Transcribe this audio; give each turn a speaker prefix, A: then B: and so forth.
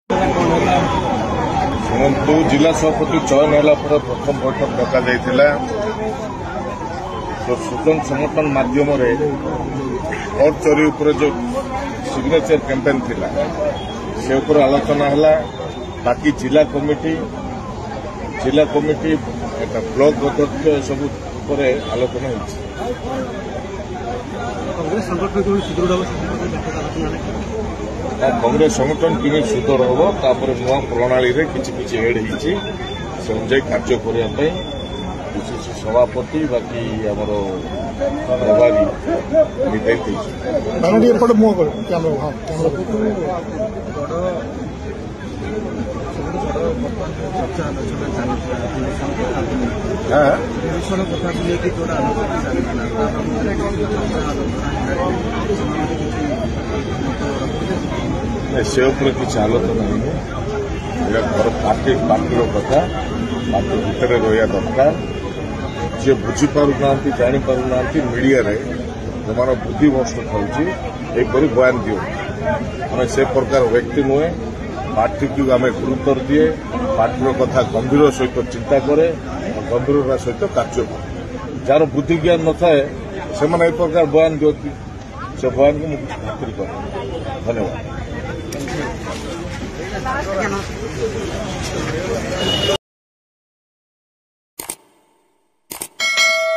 A: शुणु जिला सभापति चयन है प्रथम बैठक डका तो सुजन संगठन माध्यम और चोरी उपर जो सिग्नेचर कैंपेन थिला से ऊपर आलोचना है। बाकी जिला कमिटी ब्लॉक अध्यक्ष सब आलोचना हो कांग्रेस संगठन किमी सुदृढ़ हम तापर नुआ प्रणाली किसी एड होती से अनुजाई कार्य करने डीसीसी सभापति बाकी आमर प्रभारी से किसी आलोचना नहीं घर पार्टी कथा पार्टी भितर रहा दरकार जी बुझीपार जापार मीडिया जो बुद्धि भ्रष्ट थापर बयान दियो आम से प्रकार व्यक्ति नुहे पार्टी को आम गुरुत्व दिए पार्टी कथा गंभीर सहित चिंता करे गंभीरता सहित कार्य करे जार बुद्धि ज्ञान न थाए से प्रकार बयान दिखती से बयान को मुझे खातिर कर धन्यवाद।